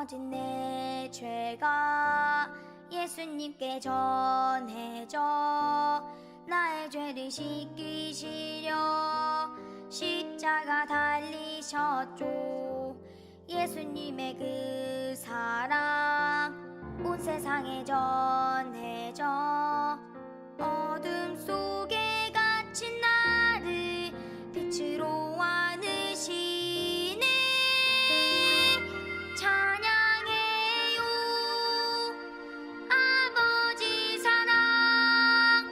진 내 죄가 예수님께 전해져 나의 죄를 씻기시려 십자가 달리셨죠. 예수님의 그 사랑 온 세상에 전해져 어둠 속에 갇힌 나를 빛으로 안으시네. 찬양해요 아버지 사랑,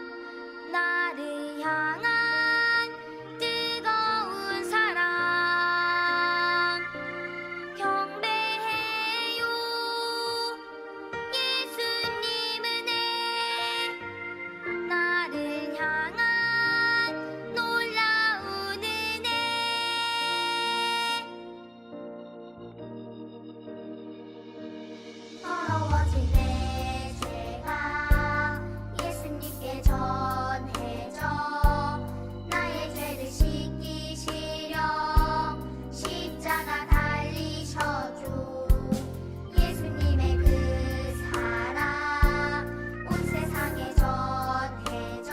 나를 향한 뜨거운 사랑. 경배해요 예수님 은혜, 나를 향한 놀라운 은혜. 더러워진 내 죄가 예수님께 전해져 나의 죄를 씻기시려 십자가 달리셔줘. 예수님의 그 사랑 온 세상에 전해져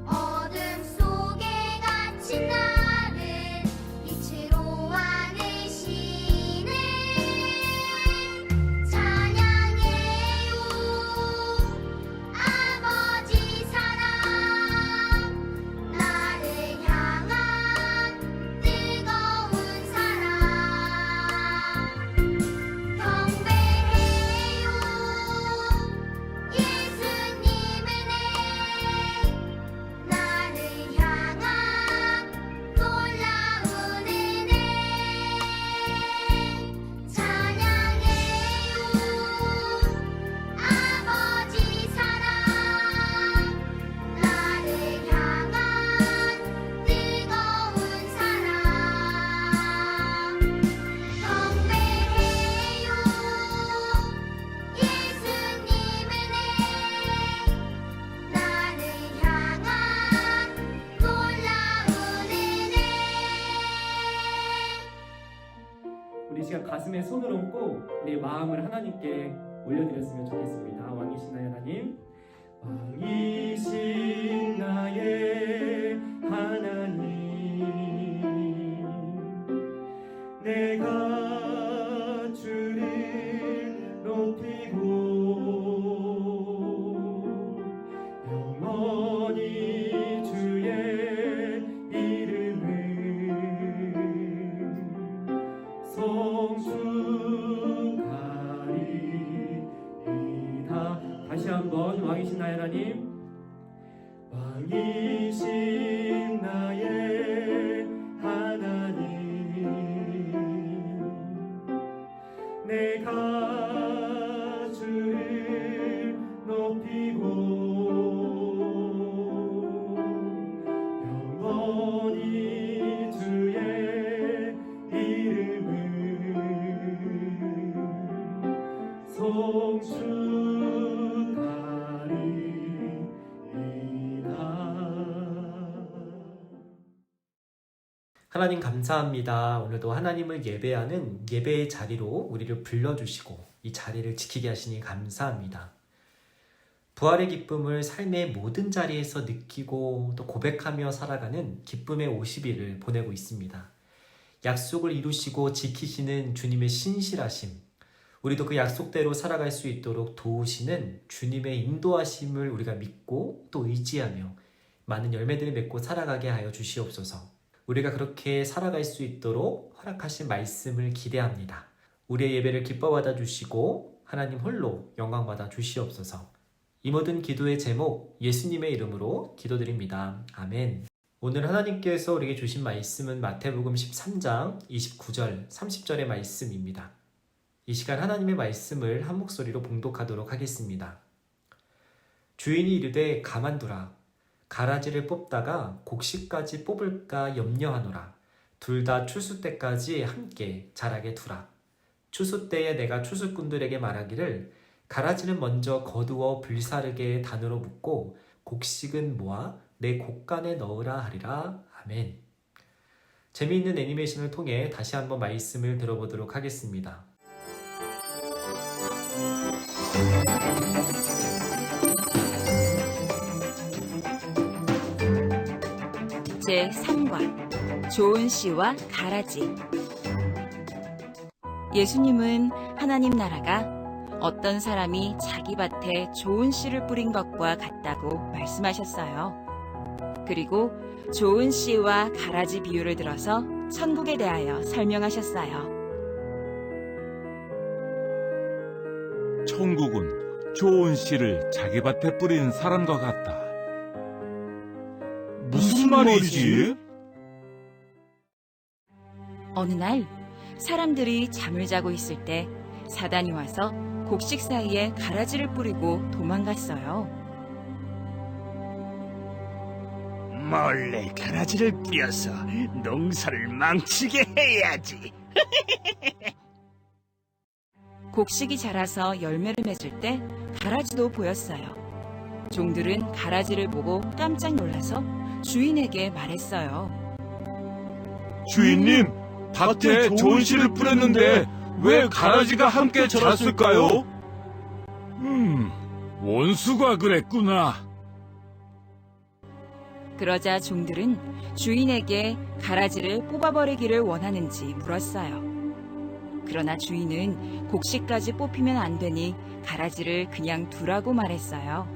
어둠 속에 갇힌 나를 빛으로 안으시네. 찬양해요 아버지 사랑, 나를 향한 뜨거운 사랑. 경배해요 예수님 은혜, 나를 향한 놀라운 은혜. 찬양해요 아버지 사랑, 나를 향한 뜨거운 사랑. 경배해요 예수님 은혜, 나를 향한 놀라운 은혜. 우리 시간 가슴에 손을 얹고 우리 마음을 하나님께 올려드렸으면 좋겠습니다. 왕이신 나의 하나님, 왕이신 나의 하나님, 내가 주를 높이고 영원히 주의 이름을 성축하리이다. 다시 한번 왕이신 나의 하나님, 왕이신 나의 하나님, 내가 주를 높이고 영원히 주의 이름을 성축하리이다. 하나님 감사합니다. 오늘도 하나님을 예배하는 예배의 자리로 우리를 불러주시고 이 자리를 지키게 하시니 감사합니다. 부활의 기쁨을 삶의 모든 자리에서 느끼고 또 고백하며 살아가는 기쁨의 50일을 보내고 있습니다. 약속을 이루시고 지키시는 주님의 신실하심, 우리도 그 약속대로 살아갈 수 있도록 도우시는 주님의 인도하심을 우리가 믿고 또 의지하며 많은 열매들을 맺고 살아가게 하여 주시옵소서. 우리가 그렇게 살아갈 수 있도록 허락하신 말씀을 기대합니다. 우리의 예배를 기뻐 받아주시고 하나님 홀로 영광받아 주시옵소서. 이 모든 기도의 제목 예수님의 이름으로 기도드립니다. 아멘. 오늘 하나님께서 우리에게 주신 말씀은 마태복음 13장 29절 30절의 말씀입니다. 이 시간 하나님의 말씀을 한 목소리로 봉독하도록 하겠습니다. 주인이 이르되 가만두라. 가라지를 뽑다가 곡식까지 뽑을까 염려하노라. 둘 다 추수 때까지 함께 자라게 두라. 추수 때에 내가 추수꾼들에게 말하기를 가라지는 먼저 거두어 불사르게 단으로 묶고 곡식은 모아 내 곡간에 넣으라 하리라. 아멘. 재미있는 애니메이션을 통해 다시 한번 말씀을 들어보도록 하겠습니다. 제3과 좋은 씨와 가라지. 예수님은 하나님 나라가 어떤 사람이 자기 밭에 좋은 씨를 뿌린 것과 같다고 말씀하셨어요. 그리고 좋은 씨와 가라지 비유를 들어서 천국에 대하여 설명하셨어요. 천국은 좋은 씨를 자기 밭에 뿌린 사람과 같다. 무슨 말이지? 어느 날 사람들이 잠을 자고 있을 때 사단이 와서 곡식 사이에 가라지를 뿌리고 도망갔어요. 몰래 가라지를 뿌려서 농사를 망치게 해야지. 곡식이 자라서 열매를 맺을 때 가라지도 보였어요. 종들은 가라지를 보고 깜짝 놀라서 주인에게 말했어요. 주인님, 밭에 좋은 씨를 뿌렸는데 왜 가라지가 함께 자랐을까요? 원수가 그랬구나. 그러자 종들은 주인에게 가라지를 뽑아버리기를 원하는지 물었어요. 그러나 주인은 곡식까지 뽑히면 안 되니 가라지를 그냥 두라고 말했어요.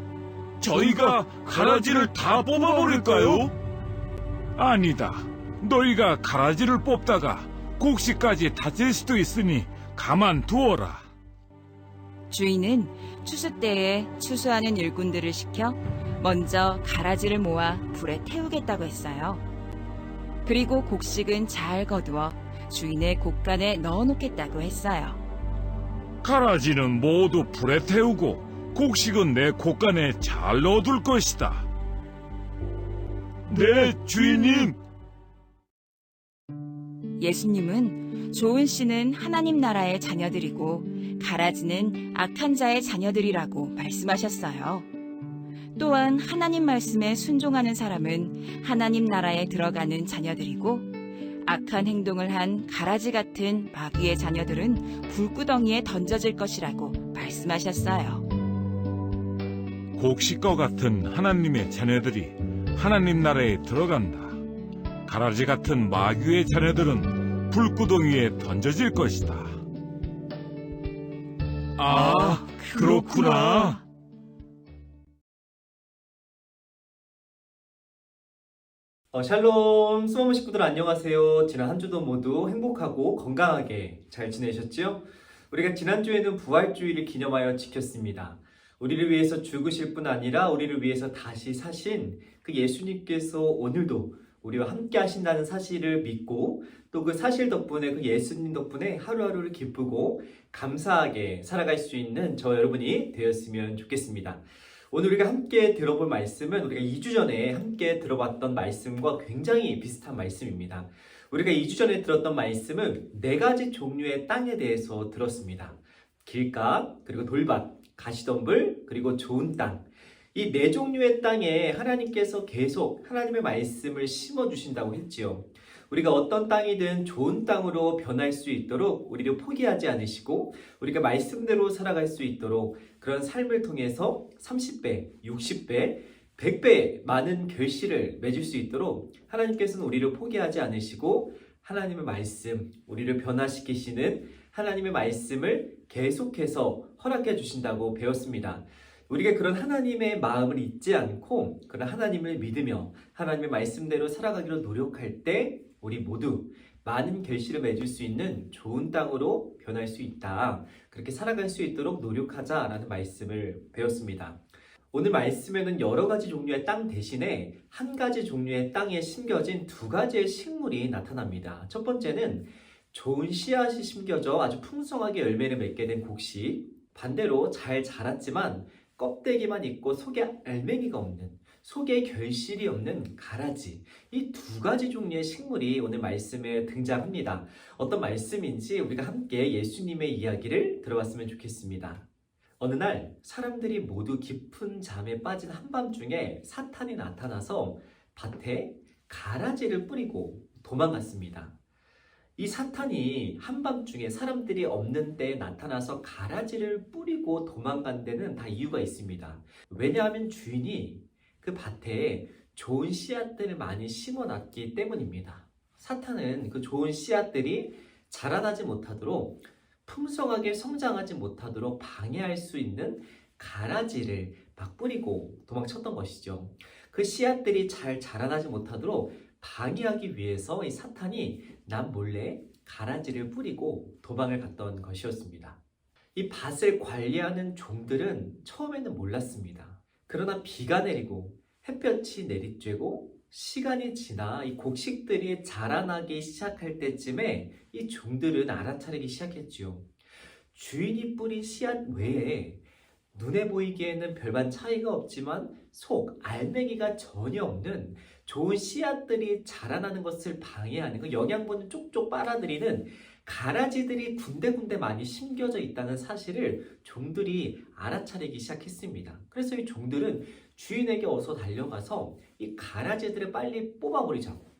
저희가 가라지를 다 뽑아버릴까요? 아니다. 너희가 가라지를 뽑다가 곡식까지 다칠 수도 있으니 가만두어라. 주인은 추수 때에 추수하는 일꾼들을 시켜 먼저 가라지를 모아 불에 태우겠다고 했어요. 그리고 곡식은 잘 거두어 주인의 곡간에 넣어놓겠다고 했어요. 가라지는 모두 불에 태우고 곡식은 내 곡간에 잘 넣어둘 것이다. 네, 주인님. 예수님은 좋은 씨는 하나님 나라의 자녀들이고 가라지는 악한 자의 자녀들이라고 말씀하셨어요. 또한 하나님 말씀에 순종하는 사람은 하나님 나라에 들어가는 자녀들이고 악한 행동을 한 가라지 같은 마귀의 자녀들은 불구덩이에 던져질 것이라고 말씀하셨어요. 곡식과 같은 하나님의 자녀들이 하나님 나라에 들어간다. 가라지 같은 마귀의 자녀들은 불구덩이에 던져질 것이다. 아, 그렇구나. 샬롬 수모모 식구들 안녕하세요. 지난 한 주도 모두 행복하고 건강하게 잘 지내셨죠? 우리가 지난주에는 부활주의를 기념하여 지켰습니다. 우리를 위해서 죽으실 뿐 아니라 우리를 위해서 다시 사신 그 예수님께서 오늘도 우리와 함께 하신다는 사실을 믿고 또 그 사실 덕분에 그 예수님 덕분에 하루하루를 기쁘고 감사하게 살아갈 수 있는 저 여러분이 되었으면 좋겠습니다. 오늘 우리가 함께 들어볼 말씀은 우리가 2주 전에 함께 들어봤던 말씀과 굉장히 비슷한 말씀입니다. 우리가 2주 전에 들었던 말씀은 4가지 종류의 땅에 대해서 들었습니다. 길가, 그리고 돌밭, 가시덤불, 그리고 좋은 땅. 이 4종류의 땅에 하나님께서 계속 하나님의 말씀을 심어주신다고 했지요. 우리가 어떤 땅이든 좋은 땅으로 변할 수 있도록 우리를 포기하지 않으시고 우리가 말씀대로 살아갈 수 있도록 그런 삶을 통해서 30배, 60배, 100배 많은 결실을 맺을 수 있도록 하나님께서는 우리를 포기하지 않으시고 하나님의 말씀, 우리를 변화시키시는 하나님의 말씀을 계속해서 허락해 주신다고 배웠습니다. 우리가 그런 하나님의 마음을 잊지 않고 그런 하나님을 믿으며 하나님의 말씀대로 살아가기로 노력할 때 우리 모두 많은 결실을 맺을 수 있는 좋은 땅으로 변할 수 있다. 그렇게 살아갈 수 있도록 노력하자라는 말씀을 배웠습니다. 오늘 말씀에는 여러 가지 종류의 땅 대신에 한 가지 종류의 땅에 심겨진 2가지의 식물이 나타납니다. 첫 번째는 좋은 씨앗이 심겨져 아주 풍성하게 열매를 맺게 된 곡식, 반대로 잘 자랐지만 껍데기만 있고 속에 알맹이가 없는, 속에 결실이 없는 가라지. 이 2가지 종류의 식물이 오늘 말씀에 등장합니다. 어떤 말씀인지 우리가 함께 예수님의 이야기를 들어봤으면 좋겠습니다. 어느 날 사람들이 모두 깊은 잠에 빠진 한밤중에 사탄이 나타나서 밭에 가라지를 뿌리고 도망갔습니다. 이 사탄이 한밤중에 사람들이 없는 때에 나타나서 가라지를 뿌리고 도망간 데는 다 이유가 있습니다. 왜냐하면 주인이 그 밭에 좋은 씨앗들을 많이 심어놨기 때문입니다. 사탄은 그 좋은 씨앗들이 자라나지 못하도록 풍성하게 성장하지 못하도록 방해할 수 있는 가라지를 막 뿌리고 도망쳤던 것이죠. 그 씨앗들이 잘 자라나지 못하도록 방해하기 위해서 이 사탄이 남몰래 가라지를 뿌리고 도망을 갔던 것이었습니다. 이 밭을 관리하는 종들은 처음에는 몰랐습니다. 그러나 비가 내리고 햇볕이 내리쬐고 시간이 지나 이 곡식들이 자라나기 시작할 때쯤에 이 종들은 알아차리기 시작했지요. 주인이 뿌린 씨앗 외에 눈에 보이기에는 별반 차이가 없지만 속, 알맹이가 전혀 없는 좋은 씨앗들이 자라나는 것을 방해하는 그 영양분을 쪽쪽 빨아들이는 가라지들이 군데군데 많이 심겨져 있다는 사실을 종들이 알아차리기 시작했습니다. 그래서 이 종들은 주인에게 어서 달려가서 이 가라지들을 빨리 뽑아버리자고,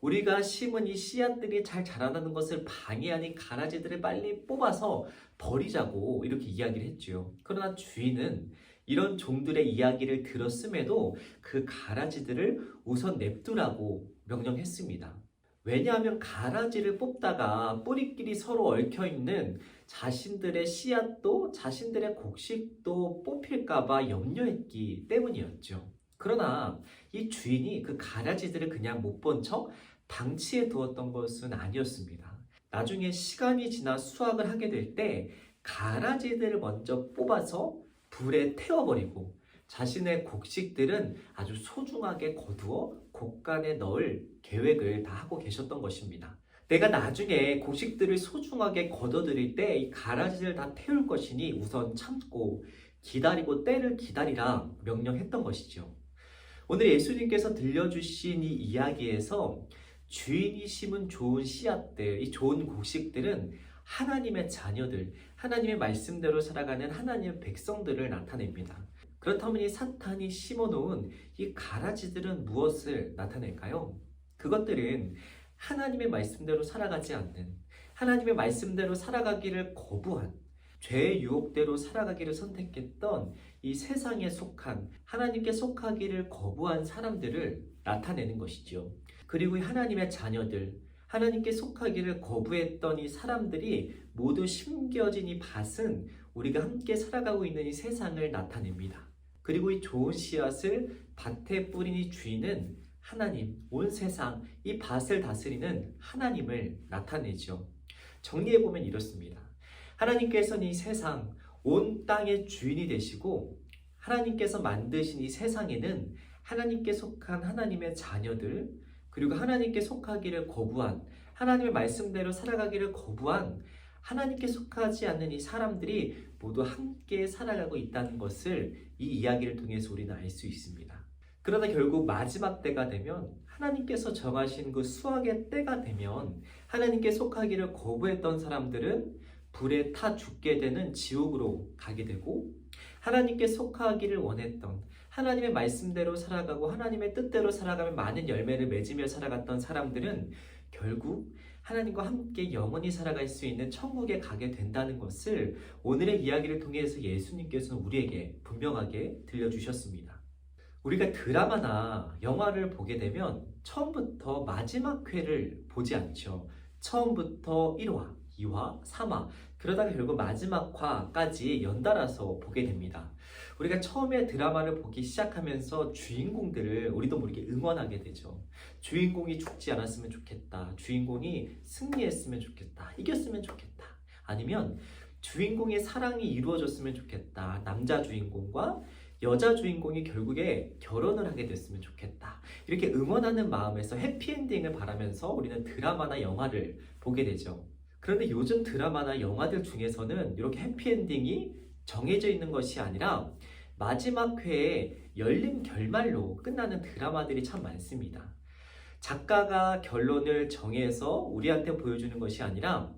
우리가 심은 이 씨앗들이 잘 자라나는 것을 방해하는 가라지들을 빨리 뽑아서 버리자고 이렇게 이야기를 했지요. 그러나 주인은 이런 종들의 이야기를 들었음에도 그 가라지들을 우선 냅두라고 명령했습니다. 왜냐하면 가라지를 뽑다가 뿌리끼리 서로 얽혀있는 자신들의 씨앗도 자신들의 곡식도 뽑힐까봐 염려했기 때문이었죠. 그러나 이 주인이 그 가라지들을 그냥 못 본 척 방치해 두었던 것은 아니었습니다. 나중에 시간이 지나 수확을 하게 될 때 가라지들을 먼저 뽑아서 불에 태워버리고 자신의 곡식들은 아주 소중하게 거두어 곡간에 넣을 계획을 다 하고 계셨던 것입니다. 내가 나중에 곡식들을 소중하게 거둬들일 때 이 가라지를 다 태울 것이니 우선 참고 기다리고 때를 기다리라 명령했던 것이죠. 오늘 예수님께서 들려주신 이 이야기에서 주인이 심은 좋은 씨앗들, 이 좋은 곡식들은 하나님의 자녀들, 하나님의 말씀대로 살아가는 하나님의 백성들을 나타냅니다. 그렇다면 이 사탄이 심어놓은 이 가라지들은 무엇을 나타낼까요? 그것들은 하나님의 말씀대로 살아가지 않는, 하나님의 말씀대로 살아가기를 거부한, 죄의 유혹대로 살아가기를 선택했던 이 세상에 속한, 하나님께 속하기를 거부한 사람들을 나타내는 것이죠. 그리고 이 하나님의 자녀들, 하나님께 속하기를 거부했던 이 사람들이 모두 심겨진 이 밭은 우리가 함께 살아가고 있는 이 세상을 나타냅니다. 그리고 이 좋은 씨앗을 밭에 뿌린 이 주인은 하나님, 온 세상, 이 밭을 다스리는 하나님을 나타내죠. 정리해보면 이렇습니다. 하나님께서는 이 세상, 온 땅의 주인이 되시고 하나님께서 만드신 이 세상에는 하나님께 속한 하나님의 자녀들, 그리고 하나님께 속하기를 거부한, 하나님의 말씀대로 살아가기를 거부한, 하나님께 속하지 않는 이 사람들이 모두 함께 살아가고 있다는 것을 이 이야기를 통해서 우리는 알 수 있습니다. 그러나 결국 마지막 때가 되면, 하나님께서 정하신 그 수확의 때가 되면 하나님께 속하기를 거부했던 사람들은 불에 타 죽게 되는 지옥으로 가게 되고, 하나님께 속하기를 원했던, 하나님의 말씀대로 살아가고 하나님의 뜻대로 살아가며 많은 열매를 맺으며 살아갔던 사람들은 결국 하나님과 함께 영원히 살아갈 수 있는 천국에 가게 된다는 것을 오늘의 이야기를 통해서 예수님께서는 우리에게 분명하게 들려주셨습니다. 우리가 드라마나 영화를 보게 되면 처음부터 마지막 회를 보지 않죠. 처음부터 1화, 2화, 3화, 그러다가 결국 마지막 화까지 연달아서 보게 됩니다. 우리가 처음에 드라마를 보기 시작하면서 주인공들을 우리도 모르게 응원하게 되죠. 주인공이 죽지 않았으면 좋겠다. 주인공이 승리했으면 좋겠다. 이겼으면 좋겠다. 아니면 주인공의 사랑이 이루어졌으면 좋겠다. 남자 주인공과 여자 주인공이 결국에 결혼을 하게 됐으면 좋겠다. 이렇게 응원하는 마음에서 해피엔딩을 바라면서 우리는 드라마나 영화를 보게 되죠. 그런데 요즘 드라마나 영화들 중에서는 이렇게 해피엔딩이 정해져 있는 것이 아니라 마지막 회에 열린 결말로 끝나는 드라마들이 참 많습니다. 작가가 결론을 정해서 우리한테 보여주는 것이 아니라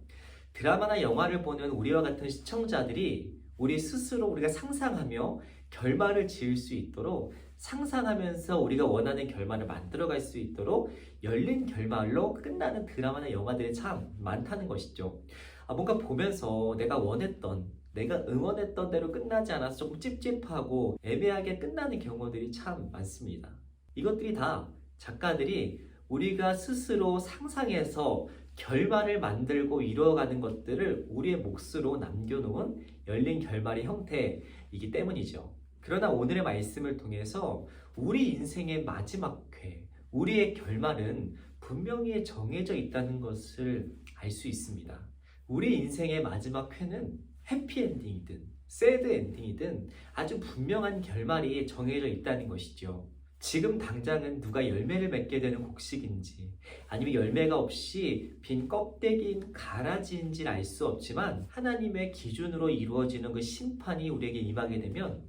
드라마나 영화를 보는 우리와 같은 시청자들이 우리 스스로 우리가 상상하며 결말을 지을 수 있도록, 상상하면서 우리가 원하는 결말을 만들어갈 수 있도록 열린 결말로 끝나는 드라마나 영화들이 참 많다는 것이죠. 뭔가 보면서 내가 원했던, 내가 응원했던 대로 끝나지 않아서 조금 찝찝하고 애매하게 끝나는 경우들이 참 많습니다. 이것들이 다 작가들이 우리가 스스로 상상해서 결말을 만들고 이루어가는 것들을 우리의 몫으로 남겨놓은 열린 결말의 형태이기 때문이죠. 그러나 오늘의 말씀을 통해서 우리 인생의 마지막 회, 우리의 결말은 분명히 정해져 있다는 것을 알 수 있습니다. 우리 인생의 마지막 회는 해피엔딩이든 새드 엔딩이든 아주 분명한 결말이 정해져 있다는 것이죠. 지금 당장은 누가 열매를 맺게 되는 곡식인지 아니면 열매가 없이 빈 껍데기인 가라지인지는 알 수 없지만 하나님의 기준으로 이루어지는 그 심판이 우리에게 임하게 되면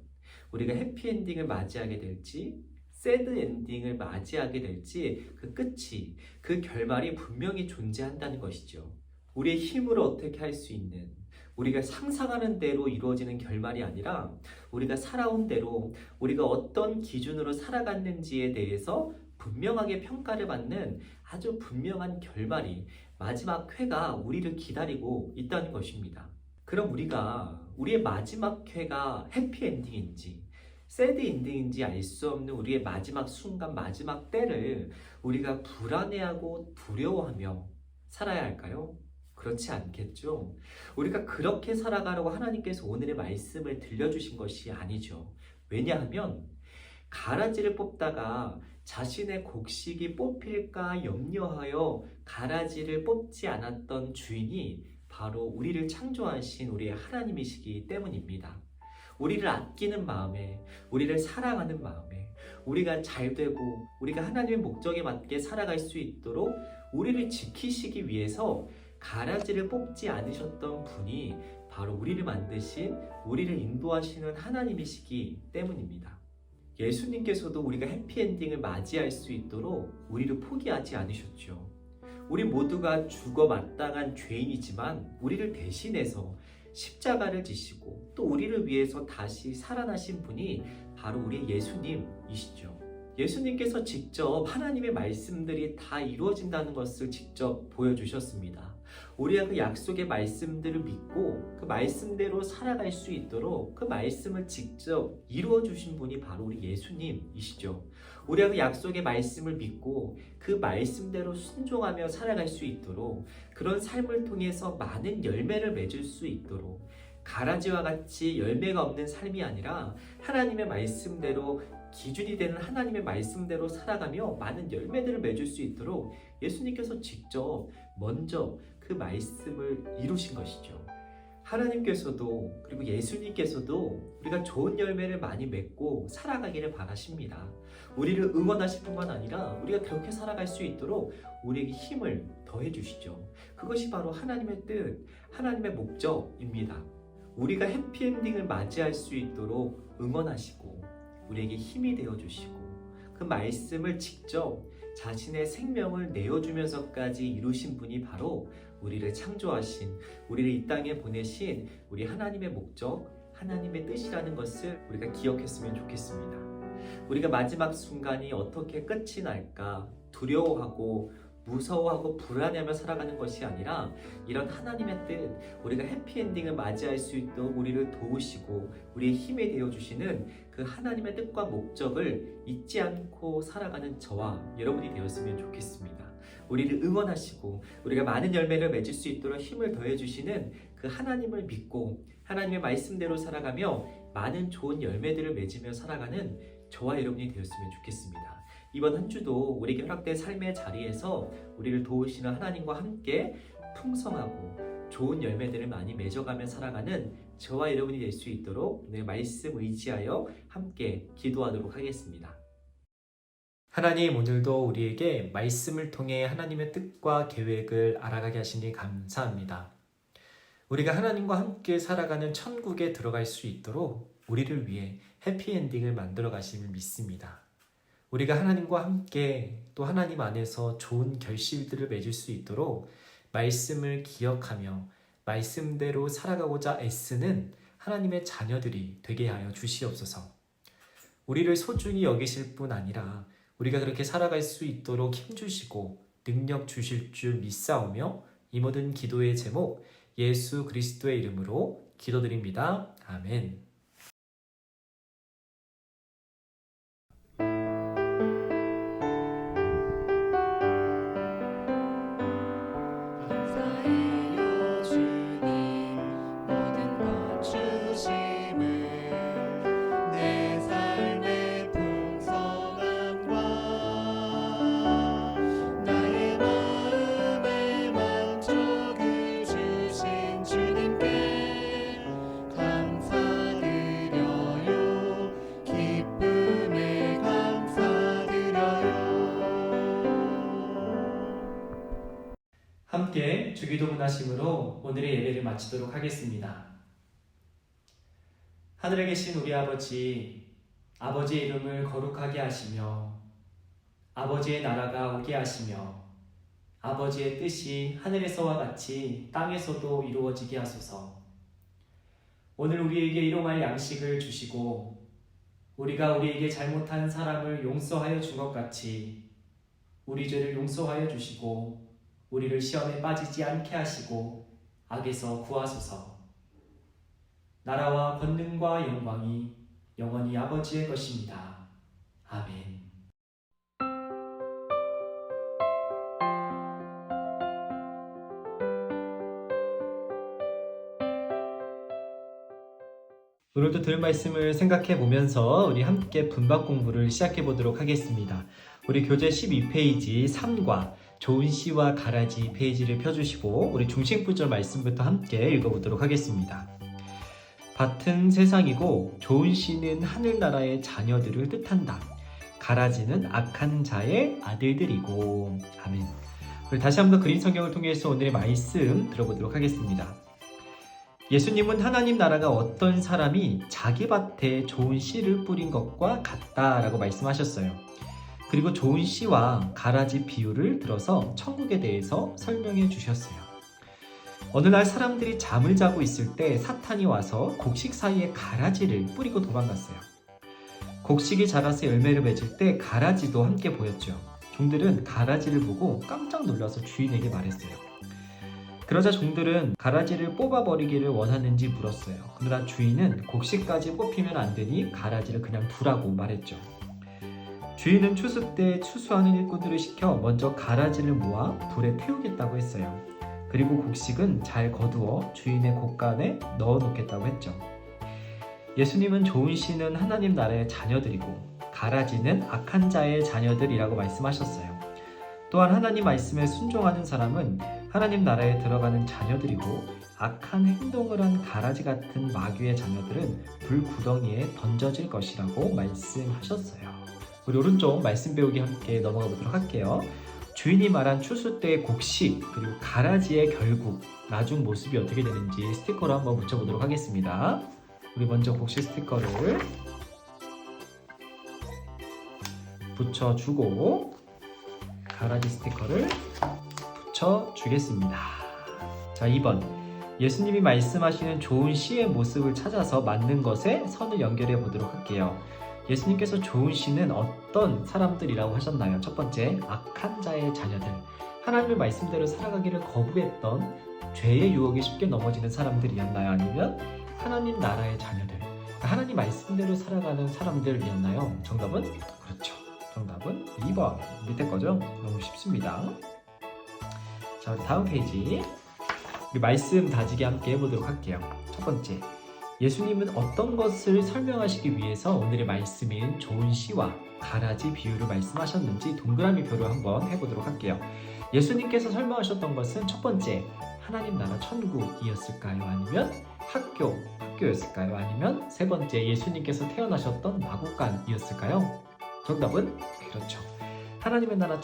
우리가 해피엔딩을 맞이하게 될지 새드 엔딩을 맞이하게 될지 그 끝이, 그 결말이 분명히 존재한다는 것이죠. 우리의 힘으로 어떻게 할 수 있는, 우리가 상상하는 대로 이루어지는 결말이 아니라 우리가 살아온 대로 우리가 어떤 기준으로 살아갔는지에 대해서 분명하게 평가를 받는 아주 분명한 결말이, 마지막 회가 우리를 기다리고 있다는 것입니다. 그럼 우리의 마지막 회가 해피엔딩인지 새드 엔딩인지 알 수 없는 우리의 마지막 순간, 마지막 때를 우리가 불안해하고 두려워하며 살아야 할까요? 그렇지 않겠죠. 우리가 그렇게 살아가려고 하나님께서 오늘의 말씀을 들려주신 것이 아니죠. 왜냐하면 가라지를 뽑다가 자신의 곡식이 뽑힐까 염려하여 가라지를 뽑지 않았던 주인이 바로 우리를 창조하신 우리의 하나님이시기 때문입니다. 우리를 아끼는 마음에, 우리를 사랑하는 마음에, 우리가 잘되고 우리가 하나님의 목적에 맞게 살아갈 수 있도록 우리를 지키시기 위해서 가라지를 뽑지 않으셨던 분이 바로 우리를 만드신, 우리를 인도하시는 하나님이시기 때문입니다. 예수님께서도 우리가 해피엔딩을 맞이할 수 있도록 우리를 포기하지 않으셨죠. 우리 모두가 죽어 마땅한 죄인이지만 우리를 대신해서 십자가를 지시고 또 우리를 위해서 다시 살아나신 분이 바로 우리 예수님이시죠. 예수님께서 직접 하나님의 말씀들이 다 이루어진다는 것을 직접 보여주셨습니다. 우리가 그 약속의 말씀들을 믿고 그 말씀대로 살아갈 수 있도록 그 말씀을 직접 이루어주신 분이 바로 우리 예수님이시죠. 우리가 그 약속의 말씀을 믿고 그 말씀대로 순종하며 살아갈 수 있도록, 그런 삶을 통해서 많은 열매를 맺을 수 있도록, 가라지와 같이 열매가 없는 삶이 아니라 하나님의 말씀대로, 기준이 되는 하나님의 말씀대로 살아가며 많은 열매들을 맺을 수 있도록 예수님께서 직접 먼저 그 말씀을 이루신 것이죠. 하나님께서도, 그리고 예수님께서도 우리가 좋은 열매를 많이 맺고 살아가기를 바라십니다. 우리를 응원하실 뿐만 아니라 우리가 그렇게 살아갈 수 있도록 우리에게 힘을 더해 주시죠. 그것이 바로 하나님의 뜻, 하나님의 목적입니다. 우리가 해피엔딩을 맞이할 수 있도록 응원하시고 우리에게 힘이 되어 주시고 그 말씀을 직접 자신의 생명을 내어주면서까지 이루신 분이 바로 우리를 창조하신, 우리를 이 땅에 보내신 우리 하나님의 목적, 하나님의 뜻이라는 것을 우리가 기억했으면 좋겠습니다. 우리가 마지막 순간이 어떻게 끝이 날까 두려워하고 무서워하고 불안해하며 살아가는 것이 아니라 이런 하나님의 뜻, 우리가 해피엔딩을 맞이할 수 있도록 우리를 도우시고 우리의 힘이 되어주시는 그 하나님의 뜻과 목적을 잊지 않고 살아가는 저와 여러분이 되었으면 좋겠습니다. 우리를 응원하시고 우리가 많은 열매를 맺을 수 있도록 힘을 더해주시는 그 하나님을 믿고 하나님의 말씀대로 살아가며 많은 좋은 열매들을 맺으며 살아가는 저와 여러분이 되었으면 좋겠습니다. 이번 한 주도 우리에게 허락된 삶의 자리에서 우리를 도우시는 하나님과 함께 풍성하고 좋은 열매들을 많이 맺어가며 살아가는 저와 여러분이 될 수 있도록 오늘 말씀 의지하여 함께 기도하도록 하겠습니다. 하나님, 오늘도 우리에게 말씀을 통해 하나님의 뜻과 계획을 알아가게 하시니 감사합니다. 우리가 하나님과 함께 살아가는 천국에 들어갈 수 있도록 우리를 위해 해피엔딩을 만들어 가심을 믿습니다. 우리가 하나님과 함께 또 하나님 안에서 좋은 결실들을 맺을 수 있도록 말씀을 기억하며 말씀대로 살아가고자 애쓰는 하나님의 자녀들이 되게 하여 주시옵소서. 우리를 소중히 여기실 뿐 아니라 우리가 그렇게 살아갈 수 있도록 힘주시고 능력 주실 줄 믿사오며 이 모든 기도의 제목 예수 그리스도의 이름으로 기도드립니다. 아멘. 주기도 문하심으로 오늘의 예배를 마치도록 하겠습니다. 하늘에 계신 우리 아버지, 아버지의 이름을 거룩하게 하시며 아버지의 나라가 오게 하시며 아버지의 뜻이 하늘에서와 같이 땅에서도 이루어지게 하소서. 오늘 우리에게 일용할 양식을 주시고 우리가 우리에게 잘못한 사람을 용서하여 준 것 같이 우리 죄를 용서하여 주시고 우리를 시험에 빠지지 않게 하시고 악에서 구하소서. 나라와 권능과 영광이 영원히 아버지의 것입니다. 아멘. 오늘도 들은 말씀을 생각해 보면서 우리 함께 분박 공부를 시작해 보도록 하겠습니다. 우리 교재 12페이지 3과 좋은 시와 가라지 페이지를 펴주시고 우리 중심구절 말씀부터 함께 읽어보도록 하겠습니다. 밭은 세상이고 좋은 시는 하늘나라의 자녀들을 뜻한다. 가라지는 악한 자의 아들들이고. 아멘. 우리 다시 한번 그린 성경을 통해서 오늘의 말씀 들어보도록 하겠습니다. 예수님은 하나님 나라가 어떤 사람이 자기 밭에 좋은 씨를 뿌린 것과 같다라고 말씀하셨어요. 그리고 좋은 씨와 가라지 비유를 들어서 천국에 대해서 설명해 주셨어요. 어느 날 사람들이 잠을 자고 있을 때 사탄이 와서 곡식 사이에 가라지를 뿌리고 도망갔어요. 곡식이 자라서 열매를 맺을 때 가라지도 함께 보였죠. 종들은 가라지를 보고 깜짝 놀라서 주인에게 말했어요. 그러자 종들은 가라지를 뽑아버리기를 원하는지 물었어요. 그러나 주인은 곡식까지 뽑히면 안 되니 가라지를 그냥 두라고 말했죠. 주인은 추수 때 추수하는 일꾼들을 시켜 먼저 가라지를 모아 불에 태우겠다고 했어요. 그리고 곡식은 잘 거두어 주인의 곳간에 넣어 놓겠다고 했죠. 예수님은 좋은 씨는 하나님 나라의 자녀들이고 가라지는 악한 자의 자녀들이라고 말씀하셨어요. 또한 하나님 말씀에 순종하는 사람은 하나님 나라에 들어가는 자녀들이고 악한 행동을 한 가라지 같은 마귀의 자녀들은 불구덩이에 던져질 것이라고 말씀하셨어요. 우리 오른쪽 말씀 배우기 함께 넘어가 보도록 할게요. 주인이 말한 추수 때의 곡식 그리고 가라지의 결국 나중 모습이 어떻게 되는지 스티커로 한번 붙여보도록 하겠습니다. 우리 먼저 곡식 스티커를 붙여주고 가라지 스티커를 붙여주겠습니다. 자, 2번 예수님이 말씀하시는 좋은 씨의 모습을 찾아서 맞는 것에 선을 연결해 보도록 할게요. 예수님께서 좋은 씨는 어떤 사람들이라고 하셨나요? 첫 번째, 악한 자의 자녀들. 하나님의 말씀대로 살아가기를 거부했던 죄의 유혹에 쉽게 넘어지는 사람들이었나요? 아니면 하나님 나라의 자녀들, 하나님 말씀대로 살아가는 사람들이었나요? 정답은? 그렇죠. 정답은 2번. 밑에 거죠? 너무 쉽습니다. 자, 다음 페이지. 우리 말씀 다지기 함께 해보도록 할게요. 첫 번째, 예수님은 어떤 것을 설명하시기 위해서 오늘의 말씀인 좋은 씨와 가라지 비유를 말씀하셨는지 동그라미 표를 한번 해보도록 할게요. 예수님께서 설명하셨던 것은 첫 번째, 하나님 나라 천국이었을까요? 아니면 학교였을까요? 아니면 세 번째, 예수님께서 태어나셨던 마구간이었을까요? 정답은 그렇죠. 하나님의 나라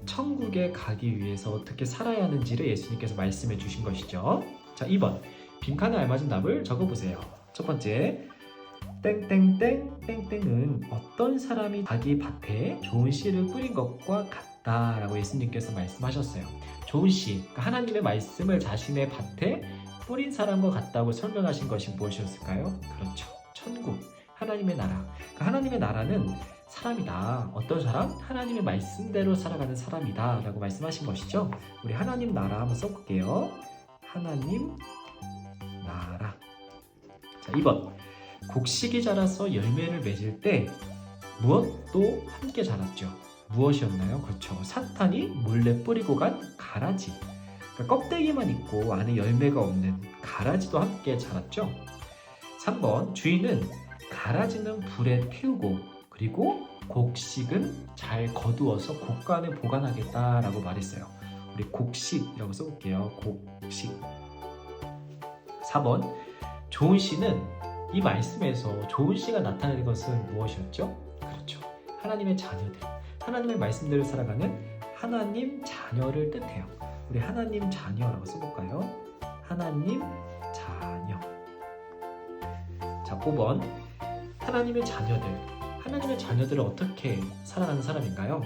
천국에 가기 위해서 어떻게 살아야 하는지를 예수님께서 말씀해 주신 것이죠. 자, 2번 빈칸에 알맞은 답을 적어보세요. 첫 번째, 땡땡땡땡땡은 어떤 사람이 자기 밭에 좋은 씨를 뿌린 것과 같다라고 예수님께서 말씀하셨어요. 좋은 씨, 그러니까 하나님의 말씀을 자신의 밭에 뿌린 사람과 같다고 설명하신 것이 무엇이었을까요? 그렇죠. 천국, 하나님의 나라. 그러니까 하나님의 나라는 사람이다. 어떤 사람? 하나님의 말씀대로 살아가는 사람이다 라고 말씀하신 것이죠. 우리 하나님 나라 한번 써볼게요. 하나님 나라. 자, 2번 곡식이 자라서 열매를 맺을 때 무엇도 함께 자랐죠. 무엇이었나요? 그렇죠. 사탄이 몰래 뿌리고 간 가라지. 그러니까 껍데기만 있고 안에 열매가 없는 가라지도 함께 자랐죠. 3번 주인은 가라지는 불에 태우고 그리고 곡식은 잘 거두어서 곳간에 보관하겠다라고 말했어요. 우리 곡식이라고 써볼게요. 곡식. 4번 좋은 씨는 이 말씀에서 좋은 씨가 나타내는 것은 무엇이었죠? 그렇죠. 하나님의 자녀들. 하나님의 말씀대로 살아가는 하나님 자녀를 뜻해요. 우리 하나님 자녀라고 써볼까요? 하나님 자녀. 자, 5번. 하나님의 자녀들. 하나님의 자녀들은 어떻게 살아가는 사람인가요?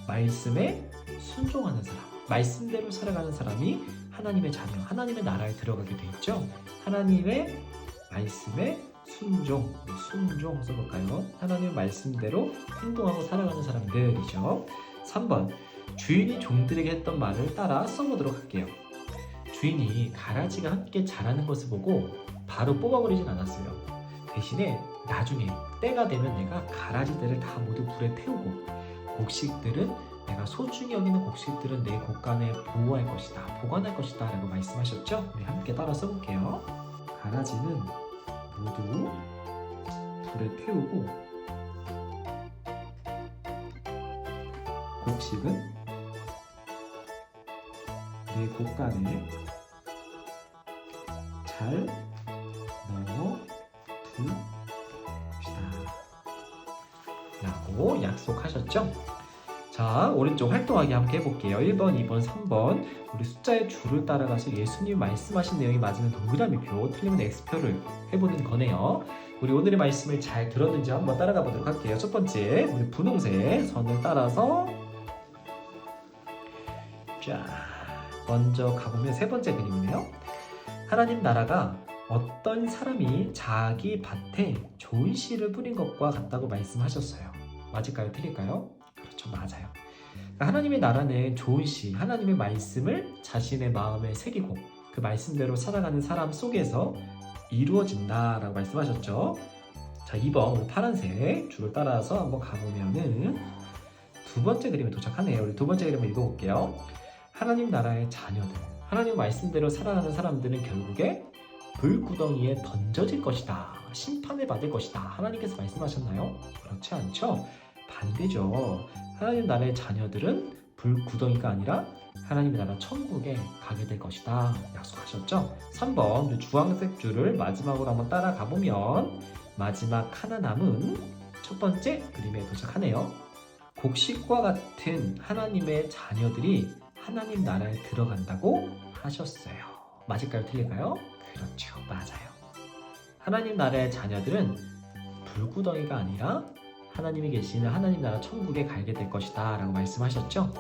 말씀에 순종하는 사람. 말씀대로 살아가는 사람이 하나님의 자녀, 하나님의 나라에 들어가게 돼 있죠. 하나님의 말씀에 순종 써볼까요? 하나님의 말씀대로 행동하고 살아가는 사람들이죠. 3번. 주인이 종들에게 했던 말을 따라 써보도록 할게요. 주인이 가라지가 함께 자라는 것을 보고 바로 뽑아버리진 않았어요. 대신에 나중에 때가 되면 내가 가라지들을 다 모두 불에 태우고 곡식들은 내가 소중히 여기는 곡식들은 내 곳간에 보호할 것이다, 보관할 것이다 라고 말씀하셨죠? 우리 함께 따라 써볼게요. 가라지는 모두 불에 태우고 곡식은 내 곳간에 잘 넣어 둡시다 라고 약속하셨죠? 자, 오른쪽 활동하기 함께 해볼게요. 1번, 2번, 3번. 우리 숫자의 줄을 따라가서 예수님 말씀하신 내용이 맞으면 동그라미표, 틀리면 X표를 해보는 거네요. 우리 오늘의 말씀을 잘 들었는지 한번 따라가 보도록 할게요. 첫 번째, 우리 분홍색 선을 따라서 자, 먼저 가보면 세 번째 그림이네요. 하나님 나라가 어떤 사람이 자기 밭에 좋은 씨를 뿌린 것과 같다고 말씀하셨어요. 맞을까요? 틀릴까요? 그렇죠, 맞아요. 그러니까 하나님의 나라는 좋은 씨, 하나님의 말씀을 자신의 마음에 새기고 그 말씀대로 살아가는 사람 속에서 이루어진다라고 말씀하셨죠. 자, 2번 우리 파란색 줄을 따라서 한번 가보면은 두 번째 그림에 도착하네요. 우리 두 번째 그림을 읽어볼게요. 하나님 나라의 자녀들, 하나님 말씀대로 살아가는 사람들은 결국에 불구덩이에 던져질 것이다, 심판을 받을 것이다, 하나님께서 말씀하셨나요? 그렇지 않죠? 반대죠. 하나님 나라의 자녀들은 불구덩이가 아니라 하나님의 나라 천국에 가게 될 것이다 약속하셨죠? 3번 주황색 줄을 마지막으로 한번 따라가 보면 마지막 하나 남은 첫 번째 그림에 도착하네요. 곡식과 같은 하나님의 자녀들이 하나님 나라에 들어간다고 하셨어요. 맞을까요? 틀릴까요? 그렇죠, 맞아요. 하나님 나라의 자녀들은 불구덩이가 아니라 하나님이 계시는 하나님 나라 천국에 가게 될 것이다 라고 말씀하셨죠?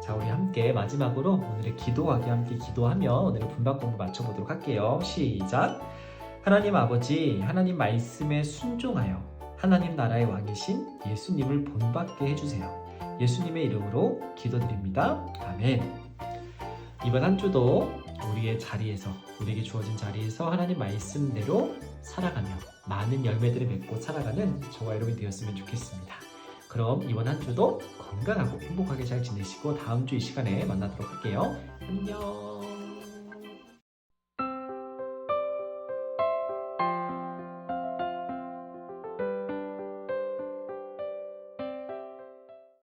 자, 우리 함께 마지막으로 오늘의 기도하기 함께 기도하며 오늘의 분박 공부 마쳐보도록 할게요. 시작! 하나님 아버지, 하나님 말씀에 순종하여 하나님 나라의 왕이신 예수님을 본받게 해주세요. 예수님의 이름으로 기도드립니다. 아멘. 이번 한 주도 우리의 자리에서, 우리에게 주어진 자리에서 하나님 말씀대로 살아가며 많은 열매들을 맺고 살아가는 저와 여러분이 되었으면 좋겠습니다. 그럼 이번 한 주도 건강하고 행복하게 잘 지내시고 다음 주 이 시간에 만나도록 할게요. 안녕.